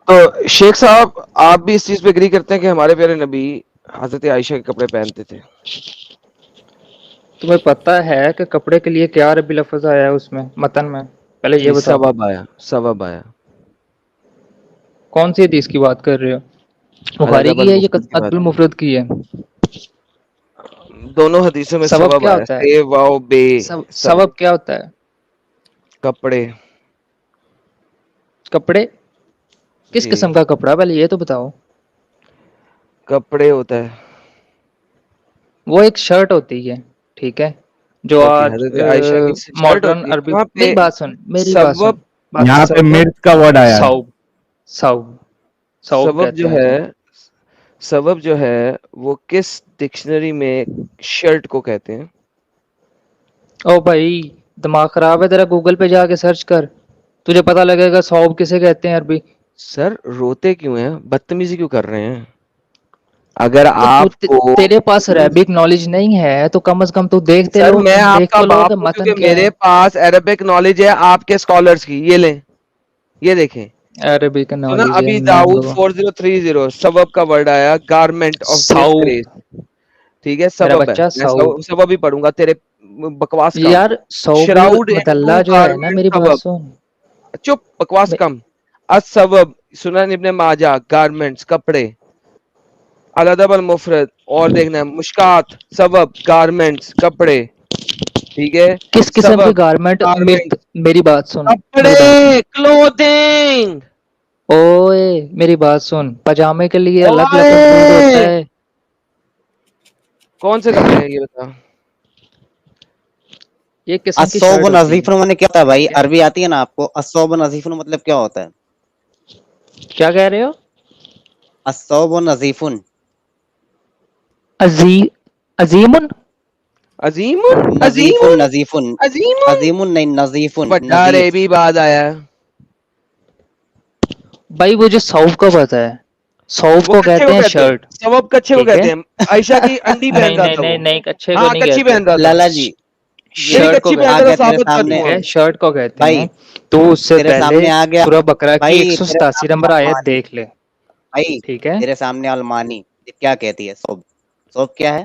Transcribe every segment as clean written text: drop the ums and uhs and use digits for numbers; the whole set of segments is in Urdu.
تو شیخ صاحب آپ بھی اس چیز پہ اگری کرتے ہیں کہ ہمارے پیارے نبی حضرت عائشہ کے کپڑے پہنتے تھے؟ تمہیں پتہ ہے کہ کپڑے کے لیے کیا عربی لفظ آیا ہے اس میں متن میں؟ پہلے یہ جی بتاؤ، سبب آیا کون سی حدیث کی بات کر رہے ہو؟ بخاری الادب کی ہے یا المفرد کی ادب بات ہے، المفرد کی ہے؟ دونوں حدیثوں میں سبب سبب کیا آیا، ہوتا ہے؟ سے واو بے سب سبب کیا ہوتا ہے؟ کپڑے. کپڑے کس جی قسم کا کپڑا؟ پہلے یہ تو بتاؤ. کپڑے ہوتا ہے. وہ ایک شرٹ ہوتی ہے، ٹھیک ہے، جو اوکے، آج حضرت عائشہ کی شرٹ ماڈرن ہوتی ہے عربی. وہاں میری پہ. بات سن، میری بات سن، سبب بات یہاں پہ سبب مرد کا ورڈ آیا ہے. ساؤب ساؤب ساؤب سبب کہتے ہیں اسے. سبب جو ہے وہ کس ڈکشنری میں شرٹ کو کہتے ہیں؟ او بھائی دماغ خراب ہے تیرا، گوگل پہ جا کے سرچ کر، تجھے پتہ لگے گا ساؤب کسے کہتے ہیں عربی. سر روتے کیوں ہیں؟ بدتمیزی کیوں کر رہے ہیں؟ اگر وہ آپ کو تیرے پاس عربک نالج نہیں ہے تو کم از کم تو دیکھتے سر لو، میں آپ دیکھ کا تو لو کہ باپ ہوں متن کیونکہ کیا ہے. میرے پاس عربک نالج ہے آپ کے اسکالرس کی. یہ لیں، یہ دیکھیں. عربک سنا نالج ہے ابھی داؤد مینگو 4030 سبب کا ورڈ آیا، گارمنٹ آف ڈس ساؤب. گریس. ٹھیک ہے، میرا سبب ہے. بچہ میں ساؤب. سبب ہی پڑھوں گا، تیرے بکواس کم. یار ساؤب شراؤڈ انٹو مدلہ جو ہے نا، گارمنٹ میری بات سبب. سن. چپ، بکواس کم. السبب سنن ابن ماجہ، گارمنٹس کپڑے. الادب المفرد اور دیکھنا ہے مشکات، سبب گارمنٹس کپڑے. ٹھیک ہے، کس قسم کی سبب گارمنٹ مرد؟ گارمنٹس میری بات سن، کپڑے، میری بات سن. کلودنگ. اوئے میری بات سن، پاجامے کے لیے الگ لفظ یوز ہوتا اوئے ہے. کون سے کپڑے ہیں یہ بتا؟ ایک قسم کی الصوب شرٹ ہوتی ہے، نظیف مطلب کیا ہوتا ہے بھائی؟ ٹھیک ہے. عربی آتی ہے نا آپ کو؟ الصوب نظیف مطلب کیا ہوتا ہے؟ کیا کہہ رہے ہو؟ الصوب نظیف. عظیم. عظیم نظیف عظیم نظیف عظیم عظیم نہیں، نظیف بڑا نظیف. ریبی بعد آیا. بھائی وہ جو صوب کا پتہ ہے، صوب وہ کو کچے کہتے کو ہیں کہتے ہیں، شرٹ، سبب کچے کو ٹھیک ہے. کہتے ہیں. عائشہ کی انڈی پہن نہیں رہا نہیں تھا نہیں وہ. نہیں، کچے کو ہاں نہیں کچی کہتے. پہن رہا تھا. لالا جی نہیں یہ شرٹ کو کچی پہن کہتے رہا آ تھا، گیا ہیں، تیرے ثابت کر سامنے. دوں ٹھیک اب. ہے، شرٹ کو کہتے بھائی ہیں. تو اس سے تیرے پہلے سامنے آ گیا. سورہ بقرہ کی بھائی تیرے 187 سامنے نمبر آیت المانی. دیکھ لے، بھائی ٹھیک ہے. تیرے سامنے المانی کیا کہتی ہے؟ صوب. صوب کیا ہے؟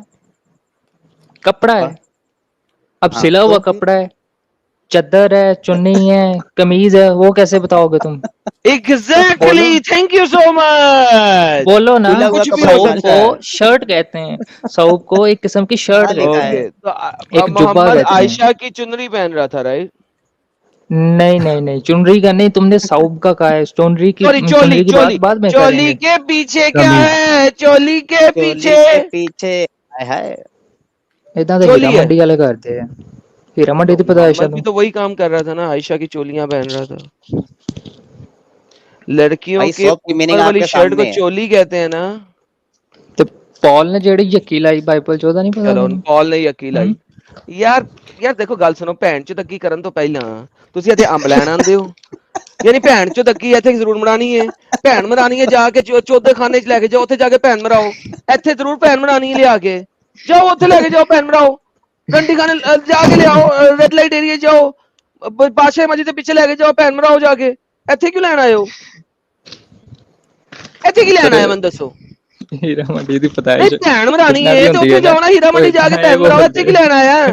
کپڑا ہے، پڑھ. اب ہاں سلا ہوا تو کپڑا ہے، چادر ہے، چنی ہے، قمیض ہے، وہ کیسے بتاؤ گے تم؟ بولو ایگزیکٹلی، تھینک یو سو مچ. بولو نا. کھلا ہوا کچھ بھی کپڑا ہو صوب کہاں کو سکتا ہے. شرٹ کہتے ہیں، صوب کو ایک قسم کی شرٹ کہاں کہتے لکھا ہیں، ہے؟ اوکے تو ایک جبہ محمد کہتے ہیں. عائشہ کی چنری پہن رہا تھا، رائٹ؟ نہیں نہیں نہیں، چنری کا نہیں، تم نے صوب کا کہا ہے. سوری، چولی چنری کی بات چولی بعد میں کریں چولی گے. کے پیچھے کیا کمیز. ہے؟ چولی کے چولی پیچھے کے پیچھے ہائے ہائے. ادھر تو ہیرا چولی ہے. منڈی والے کرتے ہیں. ہیرا منڈی تو تو پتا ہے محمد شاید. بھی تو وہی کام کر رہا تھا نا، عائشہ کی چولیاں پہن رہا تھا. لڑکیوں بھائی کے صوب کی اوپر میننگ آپ والی کے شرٹ کو سامنے ہے. چولی کہتے ہیں نا. تو پال نے جیڑی یقی لائی بائبل چ نہیں پتا چلو تینوں؟ پال نے یقین لائی. یار یار دیکھو گل سنو، بھن چ تکی کرن تو پہلا تسی اتنے امب لین آندے ہو. یعنی بھن چو تکی اتنے ضرور مرانی ہے، بھن مرانی ہے جا کے چودے خانے چ لے کے جاؤ، اتنے جا کے بھن مراؤ. ایتھے ضرور بھن مرانی ہے لیا کے جاؤ، اتنے لے کے جاؤ بھن مراؤ. گنڈی خانے جا کے لے آؤ، ریڈ لائٹ ایریا جاؤ، بادشاہ مسجد کے پیچھے لے کے جاؤ، بھن مراؤ جا کے. ایتھے کیوں لین آئے ہو؟ ایتھے کی لین آیا من دسو؟ ہیرا منڈی دی پتا ہے نہیں بھن مرانی اتنا ہے بھی تو ہوندی اتنے ہے نا. جاؤ نا، ہیرا اوئے منڈی جا کے میں بھن مراؤ. ایتھے کی لین آیا؟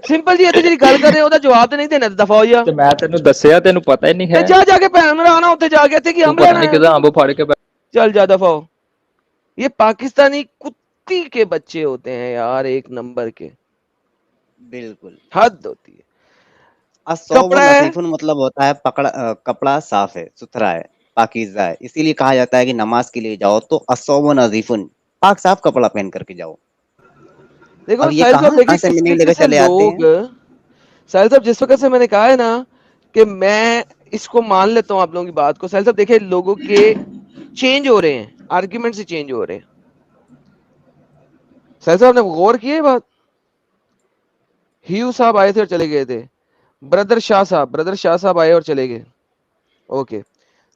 سمپل جی اتنے جی گل کر رہے ہو جواب تو نہیں دینا، دفاع ہو جا. تے میں تینوں دسیا، تینوں پتہ ہی نہیں ہے. جا جا کے بھن مرانا اتنے جا کے، اتنے کی تو امب پتہ لینا نہیں ہے. کدا امب پھاڑ کے چل جا دفاع ہو. یہ پاکستانی کتی کے بچے ہوتے ہیں یار، ایک نمبر کے. بالکل. حد ہوتی ہے. الصوب کپڑا ہے. نظیف مطلب ہوتا ہے کپڑا صاف ہے، ستھرا ہے، پاکیزہ ہے. اسی لیے کہا جاتا ہے کہ نماز کے لیے جاؤ تو الصوب نظیف، پاک صاف کپڑا پہن کر کے جاؤ. دیکھو اب یہ ساحل صاحب، کہاں دیکھیے سے کس میننگ لے طریقے کے سے چلے آتے ہیں. لوگ، ساحل صاحب جس وقت سے میں نے کہا ہے نا کہ میں اس کو مان لیتا ہوں آپ لوگوں کی بات کو. ساحل صاحب دیکھیں لوگوں کے چینج ہو رہے ہیں، آرگیومنٹ سے چینج ہو رہے ہیں. ساحل صاحب نے غور کیا یہ بات؟ ہیو صاحب آئے تھے اور چلے گئے تھے. بردر شاہ صاحب آئے اور چلے گئے. اوکے،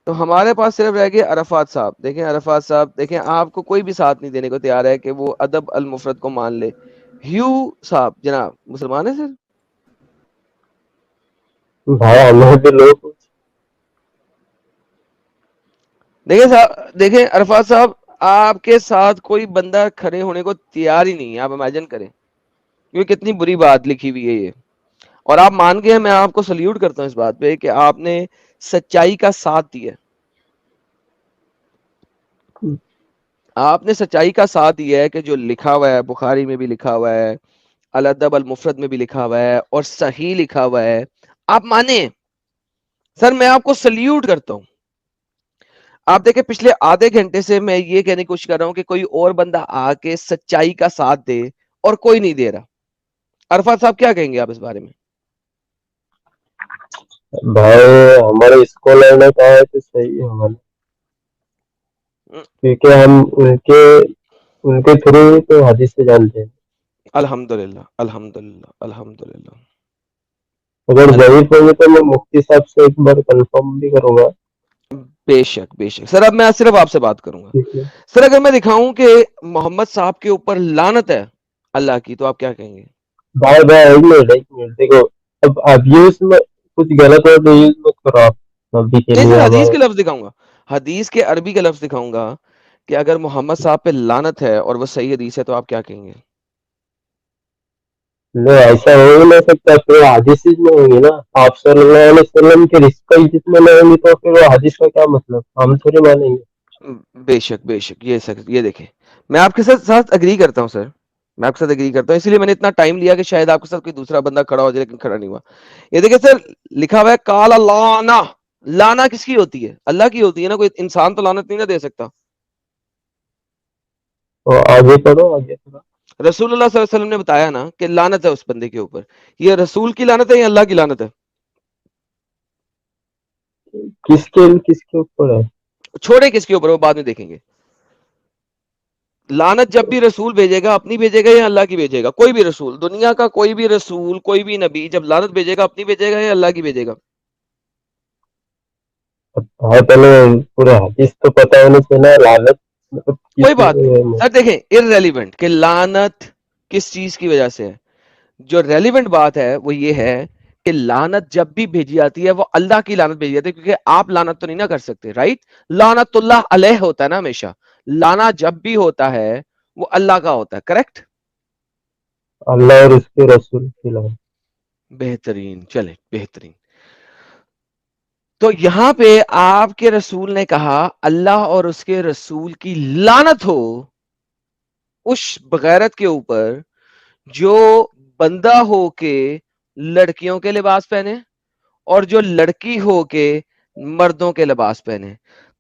تو ہمارے پاس صرف رہ گئے عرفات صاحب. دیکھیں عرفات صاحب، دیکھیں آپ کو کوئی بھی ساتھ نہیں دینے کو تیار ہے کہ وہ ادب المفرد کو مان لے. ہیو صاحب جناب مسلمان ہیں سر؟ بھائی اللہ کے لوگ دیکھیں صاحب، دیکھیں عرفات صاحب، آپ کے ساتھ کوئی بندہ کھڑے ہونے کو تیار ہی نہیں ہے. آپ امیجن کریں یہ کتنی بری بات لکھی ہوئی ہے یہ. اور آپ مان گئے، میں آپ کو سلیوٹ کرتا ہوں اس بات پہ کہ آپ نے سچائی کا ساتھ دیا. آپ نے سچائی کا ساتھ دیا ہے کہ جو لکھا ہوا ہے بخاری میں بھی لکھا ہوا ہے، الادب المفرد میں بھی لکھا ہوا ہے، اور صحیح لکھا ہوا ہے، آپ مانیں. سر میں آپ کو سلیوٹ کرتا ہوں. آپ دیکھیں پچھلے آدھے گھنٹے سے میں یہ کہنے کی کوشش کر رہا ہوں کہ کوئی اور بندہ آ کے سچائی کا ساتھ دے، اور کوئی نہیں دے رہا. عرفات صاحب کیا کہیں گے آپ اس بارے میں؟ بھائی ہمارے اسکالر نے کہا ہے کہ صحیح ہے ہمارے، کیونکہ ہم ان کے تھرو تو حدیث سے جانتے ہیں. الحمدللہ الحمدللہ الحمدللہ. اگر ضعیف ہوگی تو میں مفتی صاحب سے ایک بار کنفرم بھی کروں گا. بے شک بے شک. سر اب میں صرف آپ سے بات کروں گا. ٹھیک ہے سر اگر میں دکھاؤں کہ محمد صاحب کے اوپر لعنت ہے اللہ کی، تو آپ کیا کہیں گے؟ بھائی ایک منٹ دیکھو، اب یوز میں کچھ غلط ہو تو یوز مت کرو آپ نبی کے نہیں لیے سر، حدیث ہمارے. کے لفظ دکھاؤں گا، حدیث کے عربی کا لفظ دکھاؤں گا کہ اگر محمد صاحب پہ لعنت ہے اور وہ صحیح حدیث ہے تو آپ کیا کہیں گے؟ نہیں ایسا ہو ہی نہیں سکتا، پھر وہ حدیث میں ہوں گی نا. آپ صلی اللہ علیہ وسلم کے رزق ہی جس میں نہیں ہوں گی تو پھر وہ حدیث کا کیا مطلب، ہم تھوڑی مانیں گے. بے شک بے شک. یہ سر یہ دیکھیں، میں آپ کے ساتھ اگری کرتا ہوں. سر میں آپ کے ساتھ اگری کرتا ہوں، اس لیے میں نے اتنا ٹائم لیا کہ شاید آپ کے ساتھ کوئی دوسرا بندہ کھڑا ہو جائے، لیکن کھڑا نہیں ہوا. یہ دیکھیں سر، لکھا ہوا ہے قال لانا. لانا کس کی ہوتی ہے؟ اللہ کی ہوتی ہے نا. کوئی انسان تو لعنت نہیں نہ دے سکتا. تو آگے پڑھو آگے پڑھو. رسول اللہ صلی اللہ علیہ وسلم نے بتایا نا کہ لعنت ہے اس بندے کے اوپر. یہ رسول کی لعنت ہے یا اللہ کی لعنت ہے؟ کس کے اوپر ہے؟ چھوڑے کس کے اوپر، وہ بعد میں دیکھیں گے. لعنت جب بھی رسول بھیجے گا اپنی بھیجے گا یا اللہ کی بھیجے گا؟ کوئی بھی رسول، دنیا کا کوئی بھی رسول، کوئی بھی نبی جب لعنت بھیجے گا اپنی بھیجے گا یا اللہ کی بھیجے گا؟ ہاں پہلے پورے حدیث تو پتہ ہونا چاہیے. لعنت مطلب کوئی کس بات نہیں سر. دیکھیں ارریلیونٹ کہ لعنت کس چیز کی وجہ سے ہے. جو ریلیونٹ بات ہے وہ یہ ہے کہ لعنت جب بھی بھیجی جاتی ہے وہ اللہ کی لعنت بھیجی جاتی ہے، کیونکہ آپ لعنت تو نہیں نہ کر سکتے، رائٹ؟ لعنت اللہ علیہ ہوتا ہے نا ہمیشہ. لانا جب بھی ہوتا ہے وہ اللہ کا ہوتا ہے، کریکٹ؟ اللہ اور اس کے رسول کی لعنت. بہترین. چلیں بہترین. تو یہاں پہ آپ کے رسول نے کہا اللہ اور اس کے رسول کی لعنت ہو اس بغیرت کے اوپر جو بندہ ہو کے لڑکیوں کے لباس پہنے اور جو لڑکی ہو کے مردوں کے لباس پہنے.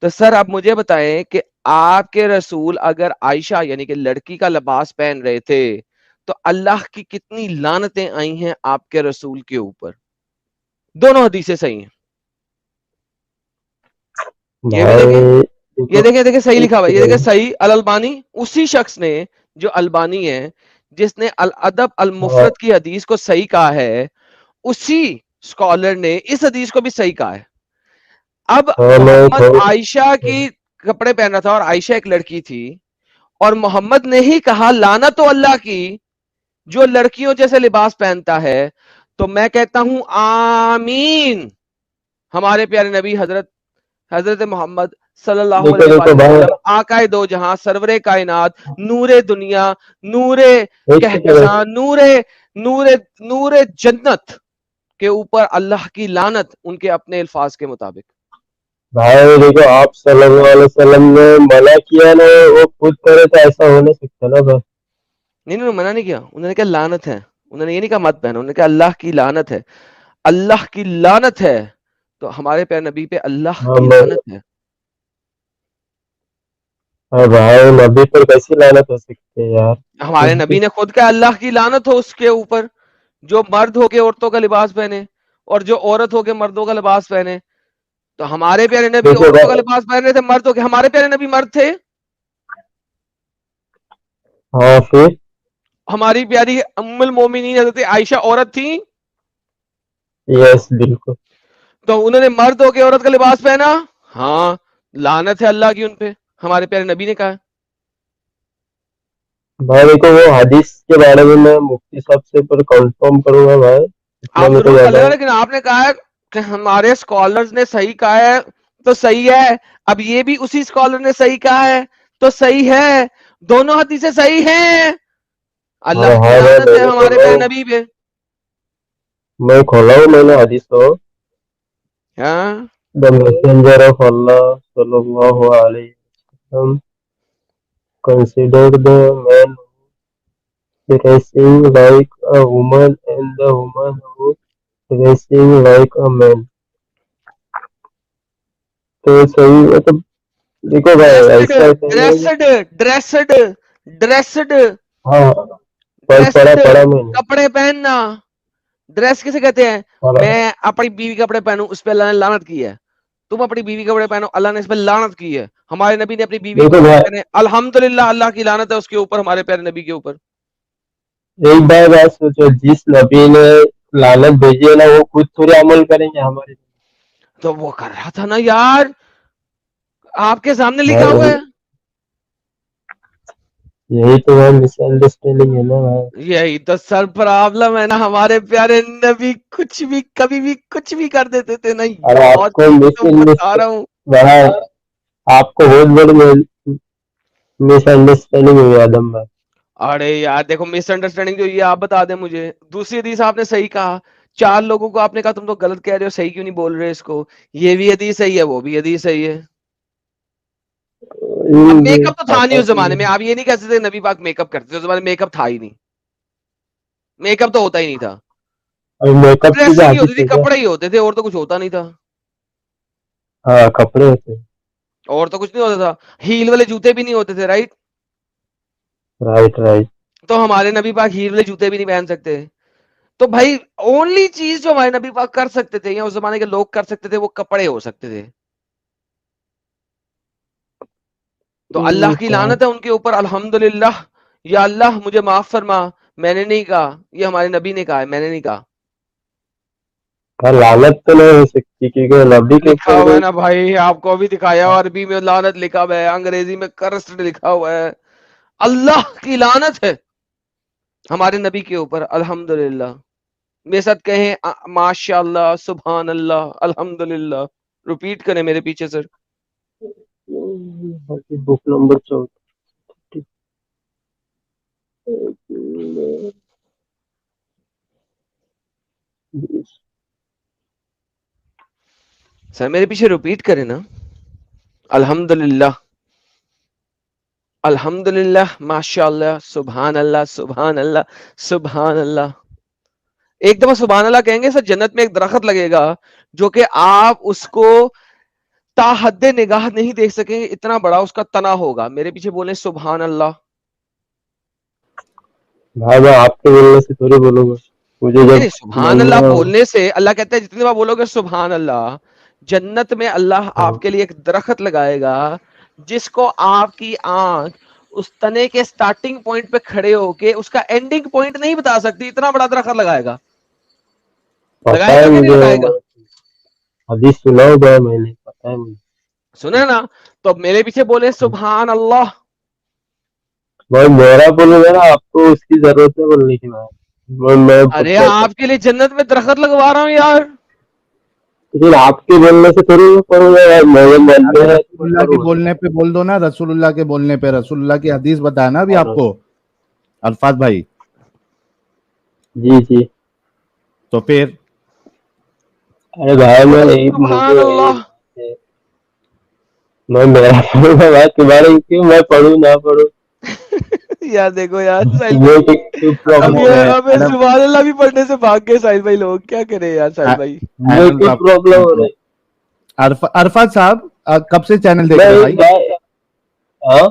تو سر آپ مجھے بتائیں کہ آپ کے رسول اگر عائشہ یعنی کہ لڑکی کا لباس پہن رہے تھے تو اللہ کی کتنی لعنتیں آئی ہیں آپ کے رسول کے اوپر؟ دونوں حدیثیں صحیح ہیں. یہ بھی دیکھیں، یہ دیکھیں صحیح لکھا ہوا ہے. یہ دیکھیں صحیح الالبانی، اسی شخص نے جو البانی ہے جس نے الادب المفرد کی حدیث کو صحیح کہا ہے، اسی اسکالر نے اس حدیث کو بھی صحیح کہا ہے. اب محمد عائشہ کی کپڑے پہن رہا تھا اور عائشہ ایک لڑکی تھی، اور محمد نے ہی کہا لعنت تو اللہ کی جو لڑکیوں جیسے لباس پہنتا ہے. تو میں کہتا ہوں آمین. ہمارے پیارے نبی حضرت محمد صلی اللہ علیہ وآلہ وسلم، آقائے دو جہاں، سرور کائنات، نور دنیا، نور کہکشان، نور جنت کے اوپر اللہ کی لعنت ان کے اپنے الفاظ کے مطابق. بھائی دیکھو، آپ صلی اللہ علیہ وسلم نے منع کیا نا، وہ خود کرے تو ایسا ہو نہیں سکتا نا بھائی. نہیں منع نہیں کیا، انہوں نے کہا لعنت ہے. انہوں نے یہ نہیں کہا مت پہنو، انہوں نے کہا اللہ کی لعنت ہے. اللہ کی لعنت ہے تو ہمارے پیارے نبی پہ اللہ کی لعنت ہے. بھائی نبی پر کیسی لعنت ہو سکتی ہے یار؟ ہمارے نبی نے خود کہا اللہ کی لعنت ہو اس کے اوپر جو مرد ہو کے عورتوں کا لباس پہنے اور جو عورت ہو کے مردوں کا لباس پہنے. تو ہمارے پیارے نبی عورتوں کا لباس پہن رہے تھے، مرد ہو کے. ہمارے پیارے نبی مرد تھے. ہاں پھر ہماری پیاری ام المومنین حضرت عائشہ عورت تھی. یس بالکل. تو انہوں نے مرد ہو کے عورت کا لباس پہنا، ہاں لعنت ہے اللہ کی ان پہ، ہمارے پیارے نبی نے کہا. بھائی دیکھو وہ حدیث کے بارے میں مفتی صاحب سے پر کنفرم کروں گا بھائی. آپ ضرور کر لینا، لیکن آپ نے کہا ہے کہ ہمارے اسکالرز نے صحیح کہا ہے تو صحیح ہے. اب یہ بھی اسی اسکالر نے صحیح کہا ہے تو صحیح ہے. دونوں حدیثیں صحیح ہیں. اللہ کی لعنت ہے ہمارے پیارے نبی پہ. میں کھولا ہوں، میں نے حدیث تو ہاں the messenger of Allah sallallahu alayhi wasallam considered the man dressing like a woman and the woman who dressing like a man. تو صحیح مطلب دیکھو بھائی ایسا ڈریسڈ ہاں پڑھا میں نے کپڑے پہننا. ڈریس کسے کہتے ہیں؟ پڑھا. میں اپنی بیوی کپڑے پہنوں اس پہ اللہ نے لعنت کی ہے. تم اپنی بیوی کپڑے پہنو اللہ نے اس پہ لعنت کی ہے. ہمارے نبی نے اپنی بیوی دیکھو کپڑے بھائی پہنے الحمدللہ اللہ کی لعنت ہے اس کے اوپر، ہمارے پیارے نبی کے اوپر. ایک بات سوچو، جس نبی نے لعنت بھیجی ہے نا وہ خود تھوڑے عمل کریں گے ہمارے. تو وہ کر رہا تھا نا یار، آپ کے سامنے لکھا بھائی ہوا ہے. یہی تو مس انڈرسٹینڈنگ ہے نا بھائی. یہی تو سر پرابلم ہے نا، ہمارے پیارے نبی کچھ بھی کبھی بھی کچھ بھی کر دیتے تھے نا. اور آپ کو بتا رہا ہوں بھائی آپ کو بہت بڑی مس انڈرسٹینڈنگ ہوئی آدم بھائی. ارے یار دیکھو مس انڈرسٹینڈنگ جو یہ آپ بتا دیں مجھے. دوسری حدیث آپ نے صحیح کہا، 4 لوگوں کو آپ نے کہا تم تو غلط کہہ رہے ہو، صحیح کیوں نہیں بول رہے اس کو. یہ بھی حدیث صحیح ہے وہ بھی حدیث صحیح ہے. اب میک اپ تو تھا نہیں اس زمانے میں، آپ یہ نہیں کہہ سکتے نبی پاک میک اپ کرتے تھے. اس زمانے میں میک اپ تھا ہی نہیں، میک اپ تو ہوتا ہی نہیں تھا. میک اپ کی ڈریس ہی ہوتی حدیث تھی، ہے کیا؟ کپڑے ہی ہوتے تھے اور تو کچھ ہوتا نہیں تھا. ہاں کپڑے ہوتے ہیں. اور تو کچھ نہیں ہوتا تھا. ہیل والے جوتے بھی نہیں ہوتے تھے، رائٹ. Right right. تو ہمارے نبی پاک ہیل والے جوتے بھی نہیں پہن سکتے. تو بھائی اونلی چیز جو ہمارے نبی پاک کر سکتے تھے یا اس زمانے کے لوگ کر سکتے تھے وہ کپڑے ہو سکتے تھے. تو اللہ کی لعنت ہے ان کے اوپر الحمدللہ. یا اللہ مجھے معاف فرما، میں نے نہیں کہا، یہ ہمارے نبی نے کہا ہے، میں نے نہیں کہا. لعنت تو نہیں ہو سکتی کیونکہ نبی کے لکھا ہوا ہے اوپر. نا بھائی، آپ کو ابھی دکھایا، عربی میں لعنت لکھا ہوا ہے، انگریزی میں کرسٹ لکھا ہوا ہے. اللہ کی لعنت ہے ہمارے نبی کے اوپر الحمدللہ. میرے ساتھ کہیں ماشاء اللہ، سبحان اللہ، الحمدللہ. ریپیٹ کریں میرے پیچھے سر. Book number 14. سر میرے پیچھے ریپیٹ کریں نا. الحمدللہ، الحمدللہ، ماشاء اللہ، سبحان اللہ، سبحان اللہ، سبحان اللہ. ایک دفعہ سبحان اللہ کہیں گے سر جنت میں ایک درخت لگے گا جو کہ آپ اس کو تا حد نگاہ نہیں دیکھ سکیں گے، اتنا بڑا اس کا تنا ہوگا. میرے پیچھے بولیں سبحان اللہ. بھائی میں آپ کے بولنے سے تھوڑی بولوں گا، مجھے جب نہیں سبحان اللہ بولنے سے اللہ کہتا ہے جتنی بار بولو گے سبحان اللہ، جنت میں اللہ آپ کے لیے ایک درخت لگائے گا جس کو آپ کی آنکھ اس تنے کے سٹارٹنگ پوائنٹ پہ کھڑے ہو کے اس کا اینڈنگ پوائنٹ نہیں بتا سکتی، اتنا بڑا درخت لگائے گا. پتا لگائے ہے گا کہ نہیں مجھے، لگائے گا؟ حدیث سنا ہوا میں نے، پتا ہے مجھے. سنے نا؟ تو اب میرے پیچھے بولے سبحان اللہ. بھائی میرا بولوں گا نا، آپ کو اس کی ضرورت ہے بولنے کی. میں ارے آپ کے لیے جنت میں درخت لگوا رہا ہوں یار. لیکن آپ کے بولنے سے تھوڑی پڑھوں گا یار، میرے من میں ہے رسول اللہ کے بولنے پہ بول دو نا، رسول اللہ کے بولنے پہ. رسول اللہ کی حدیث بتایا نا ابھی آپ کو الفاظ بھائی. جی جی. تو پھر ارے بھائی سبحان اللہ. میں میرا پڑھوں گا بھائی، تمہارے کیوں میں پڑھوں نہ پڑھوں. یار دیکھو یار ساحل یہ بھائی، کیوں پرابلم ہو رہا ہے؟ اب سبحان اللہ بھی پڑھنے سے بھاگ گئے ساحل بھائی لوگ، کیا کرے یار ساحل بھائی. یہ کیوں پرابلم ہو رہا ہے؟ عرفات صاحب کب سے چینل دیکھ رہے ہیں بھائی؟ ہاں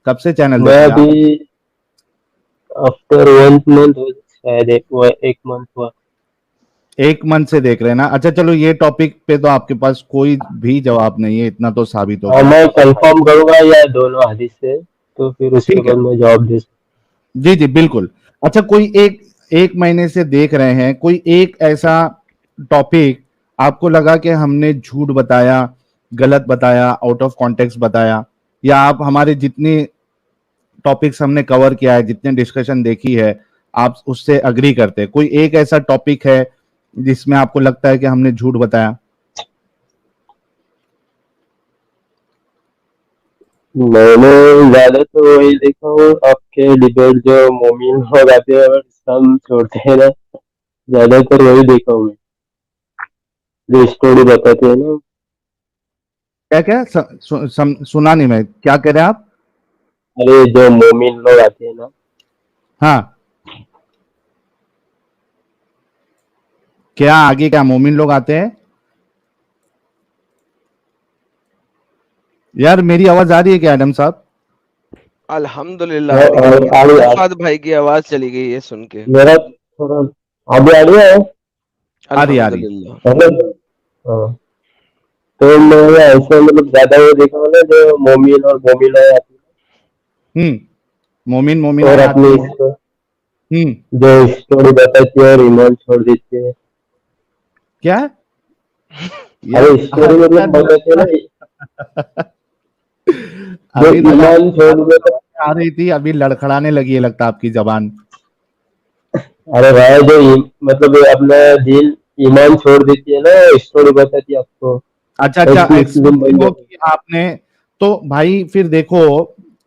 کب سے چینل دیکھ میں رہے ہیں آپ؟ ابھی آفٹر 1 month شاید ایک منتھ ہوا. 1 month سے دیکھ رہے ہیں نا. اچھا چلو یہ ٹاپک پہ تو آپ کے پاس کوئی بھی جواب نہیں ہے، اتنا تو ثابت ہو گیا. میں کنفرم کروں گا یا دونوں حدیث سے، تو پھر اس کے ٹھیک ہے، بعد میں جواب دے سکتا. جی جی بالکل. اچھا کوئی ایک مہینے سے دیکھ رہے ہیں، کوئی ایک ایسا ٹاپک آپ کو لگا کہ ہم نے جھوٹ بتایا، غلط بتایا، آؤٹ آف کانٹیکسٹ بتایا، یا آپ ہمارے جتنی ٹاپکس ہم نے کور کیا ہے، جتنے ڈسکشن دیکھی ہے، آپ اس سے اگری کرتے؟ کوئی ایک ایسا ٹاپک ہے جس میں آپ کو لگتا ہے کہ ہم نے جھوٹ بتایا؟ میں نے زیادہ تو وہی دیکھا ہوں آپ کے ڈبیٹ جو مومن لوگ آتے ہیں اور اسلام چھوڑتے ہیں نا، زیادہ تر وہی دیکھا ہوں میں، جو اسٹوری بتاتے ہیں نا. کیا کیا سنا نہیں میں، کیا کہہ رہے ہیں آپ؟ ارے جو مومن لوگ آتے ہیں نا، ہاں کیا آگے کیا مومن لوگ آتے ہیں؟ یار میری آواز آ رہی ہے کیا ایڈم صاحب؟ الحمدللہ آ رہی ہے، فہد بھائی کی آواز چلی گئی ہے سن کے. میرا تھوڑا آگے آ رہی ہے. آ رہی آ رہی. الحمدللہ. ہاں تو میں ایسے مطلب زیادہ وہ دیکھا ہوں نا جو مومن اور مومنہ آتی مومن ہیں مومنہ اور آتی اپنی ہیں. جو اسٹوری بتاتی ہے اور ایمان چھوڑ دیتی ہے. کیا ارے اسٹوری مطلب بتاتی ہے نا جو ابھی ایمان چھوڑ دیتا. آ رہی تھی، ابھی لڑکھڑانے لگی ہے لگتا آپ کی زبان. ارے بھائی جو مطلب اپنا دین ایمان چھوڑ دیتی ہے نا، اسٹوری بتاتی ہے آپ کو. اچھا ایک مسلم بن ہو جاتی کہ آپ نے تو بھائی پھر دیکھو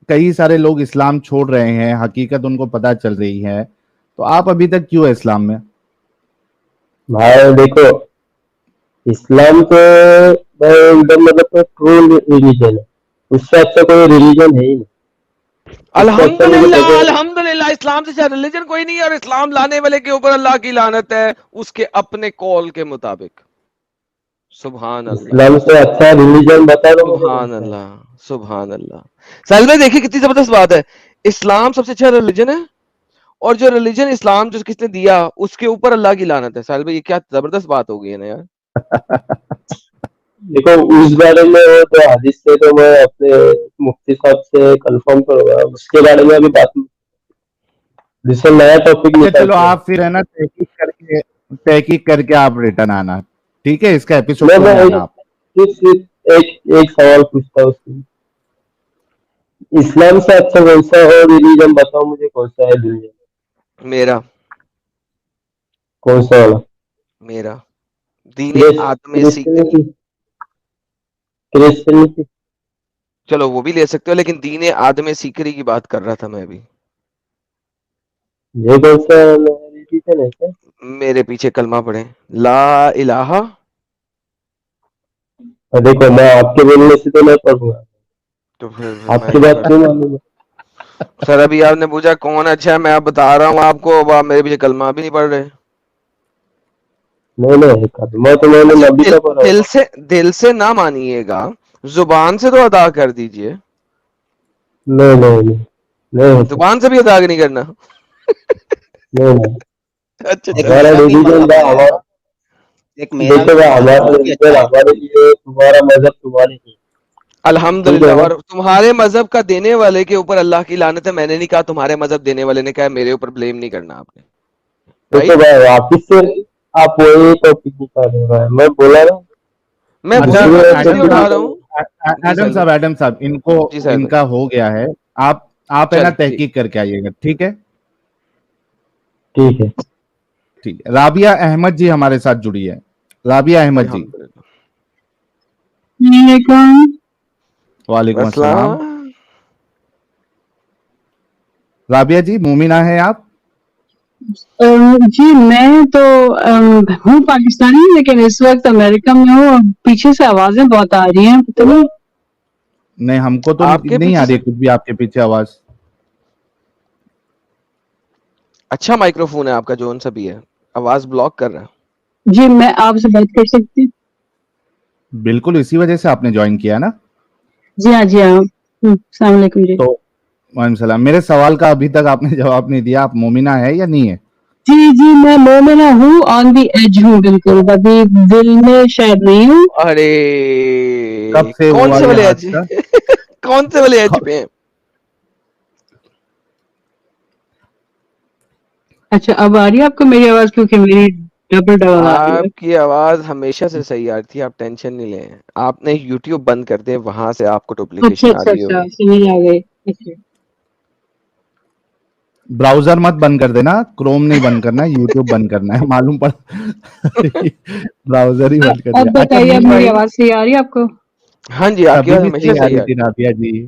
کئی سارے لوگ اسلام چھوڑ رہے ہیں، حقیقت ان کو پتہ چل رہی ہے، تو آپ ابھی تک کیوں ہے اسلام میں؟ بھائی دیکھو اسلام تو ایک دم مطلب ٹرو ریلیجن ہے، اس سے اچھا کوئی ریلیجن ہے ہی نہیں. اس سے اچھا مجھے الحمدللہ پتا ہے. الحمدللہ. اسلام سے زیادہ ریلیجن کوئی نہیں ہے، اور اسلام لانے والے کے اوپر اللہ کی لعنت ہے اس کے اپنے قول کے مطابق. سبحان اللہ اسلام سے اچھا ریلیجن بتا دو مجھے کون سبحان سا ہے. اللہ سبحان اللہ. ساحل بھائی دیکھیے کتنی زبردست بات ہے، اسلام سب سے اچھا ریلیجن ہے، اور جو ریلیجن اسلام جو کس نے دیا اس کے اوپر اللہ کی لعنت ہے. ساحل بھائی یہ کیا زبردست بات ہو گئی ہے نا یار. دیکھو اس بارے میں وہ تو حدیث سے تو میں اپنے مفتی صاحب سے کنفرم کروں گا، اس کے بارے میں ابھی بات دوسرا نیا ٹاپک اچھا چلو نکالتے ہیں. آپ پھر ہے نا تحقیق کر کے آپ ریٹرن آنا، ٹھیک ہے؟ اس کا ایپیسوڈ میں سننے آنا آپ. صرف ایک سوال پوچھتا ہوں اس میں. اسلام سے اچھا کون سا ہے ریلیجن بتاؤ مجھے، کون سا ہے دنیا میں؟ میرا کون سا والا؟ میرا دین آدم سیکری. کرسچنٹی. کرسچنٹی. چلو وہ بھی لے سکتے ہو، لیکن دین آدم سیکری کی بات کر رہا تھا میں ابھی. یہ کون سا ریلیجن ہے کیا؟ میرے پیچھے کلمہ پڑھیں، لا الہ. دیکھو میں آپ کے بولنے سے تو نہیں پڑھوں گا، تو پھر آپ میں کی کیا بات کروں؟ کیوں معلوم ہے. سر ابھی آپ نے پوچھا کون اچھا ہے، میں آپ بتا رہا ہوں آپ کو، اب آپ میرے پیچھے کلمہ بھی نہیں پڑھ رہے. نہیں کلمہ تو میں نے اچھا نبی کا پڑھا ہوا. دل سے نہ مانیے گا، زبان سے تو ادا کر دیجئے. نہیں ہو سکتا. زبان سے بھی ادا نہیں کرنا. نہیں اچھا ایک چلو. ہمارا میرا بھی ریلیجن مذہب تھا ہے، ہمارا. ایک میرا دیکھو بھی بھائی مذہب ہے، ہمارا وہ بھی ریلیجن اچھا ہے. ہمارے لیے، تمہارا مذہب تمہارے لیے. ٹھیک الحمدللہ. ہے نا. اور تمہارے مذہب کا دینے والے کے اوپر اللہ کی لعنت ہے. میں نے نہیں کہا تمہارے مذہب دینے والے نے کہا، میرے اوپر بلیم نہیں کرنا آپ نے. دیکھو رائٹ. بھائی واپس سے آپ وہی ٹاپک نکال رہے ہیں. میں بولا نا میں اچھا وہی ٹاپک اس لیے ایڈم اٹھا صاحب رہا ہوں. جی ساحل بھائی. ایڈم صاحب جی ساحل ان بھائی. کا ہو گیا ہے. آپ ہے نا چل ٹھیک. تحقیق کر کے آئیے گا، ٹھیک ہے؟ ٹھیک ہے. ٹھیک ہے. رابعہ احمد جی ہمارے ساتھ جڑی ہے. رابعہ احمد جی، الحمدللہ. وعلیکم السلام. السلام. رابعہ جی مومنہ ہیں آپ؟ جی میں تو ہوں پاکستانی، لیکن اس وقت امریکہ میں ہوں، اور پیچھے سے آوازیں بہت آ رہی ہیں، پتہ نہیں. نہیں ہم کو تو آپ کے نہیں پیچھے آ رہی سے ہے کچھ بھی آپ کے پیچھے آواز. اچھا مائکرو فون ہے آپ کا، جو ان سا بھی ہے، آواز بلاک کر رہا ہے. جی میں آپ سے بات کر سکتی ہوں؟ بالکل، اسی وجہ سے آپ نے جوائن کیا نا. جی ہاں جی ہاں. السلام علیکم جی. تو وعلیکم السلام. میرے سوال کا ابھی تک آپ نے جواب نہیں دیا، آپ مومنہ ہے یا نہیں ہے؟ جی میں مومنہ ہوں، آن دی ایج ہوں، بالکل ابھی دل میں شاید نہیں ہوں. ارے کب سے کون ہوا سے یہ والے ایج حادثہ؟ کون سے والے ایج پہ ہیں؟ اچھا اب آ رہی ہے آپ کو میری آواز؟ کیونکہ میری ڈبل آ رہی ہے. آپ کی آواز ہمیشہ سے صحیح آتی ہے، آپ ٹینشن نہیں لیں. آپ نے یوٹیوب بند کر دیں، وہاں سے آپ کو ڈپلیکیشن آ رہی ہوگی. سمجھ آ گئی. اچھا براؤزر مت بند کر دینا، کروم نہیں بند کرنا ہے، یوٹیوب بند کرنا ہے. معلوم پڑ براؤزر ہی بند کر اب دیا. اچھا بتائیے، اب مین میری بھائی آواز صحیح آ رہی ہے آپ کو؟ ہاں جی، آپ کی ابھی آواز بھی ہمیشہ صحیح آ صحیح رہی آ تھی رہی ہے. رابعہ جی.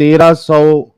1300